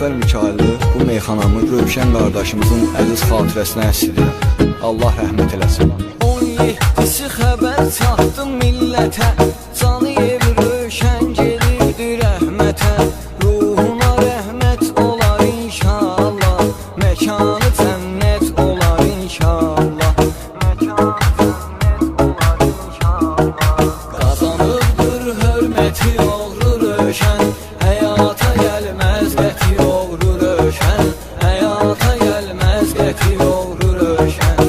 Cəfər Mikailli bu meyxanamı Rövşən qardaşımızın əziz xatirəsinə həsr edirəm. Allah rəhmət eləsin. 17'si xəbər çatdı millətə, Caniyev Rövşən gedirdi rəhmətə. Ruhuna rəhmət olar inşallah, məkanı cənnət olar inşallah, məkanı cənnət olar inşallah. Qazanıbdır hörməti oğru Rövşən, həyata gəlməz qəti oğru Rövşən, həyata gəlməz qəti oğru Rövşən.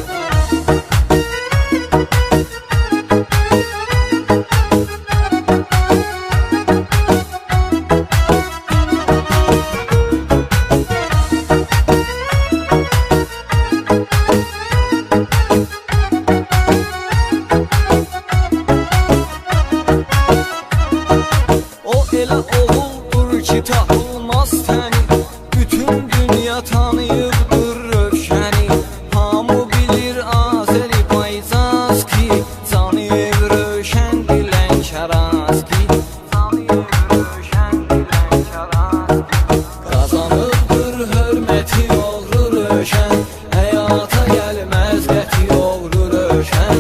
Elə oğuldur ki tapılmaz təni, bütün dünya tanıyıbdır Rövşəni. Hamı bilir Azərbaycan ki, Caniyev Rövşəndir Lənkəran ki, Caniyev Rövşəndir Lənkəran ki. Qazanıbdır hörməti oğru Rövşən, həyata gəlməz qəti oğru Rövşən,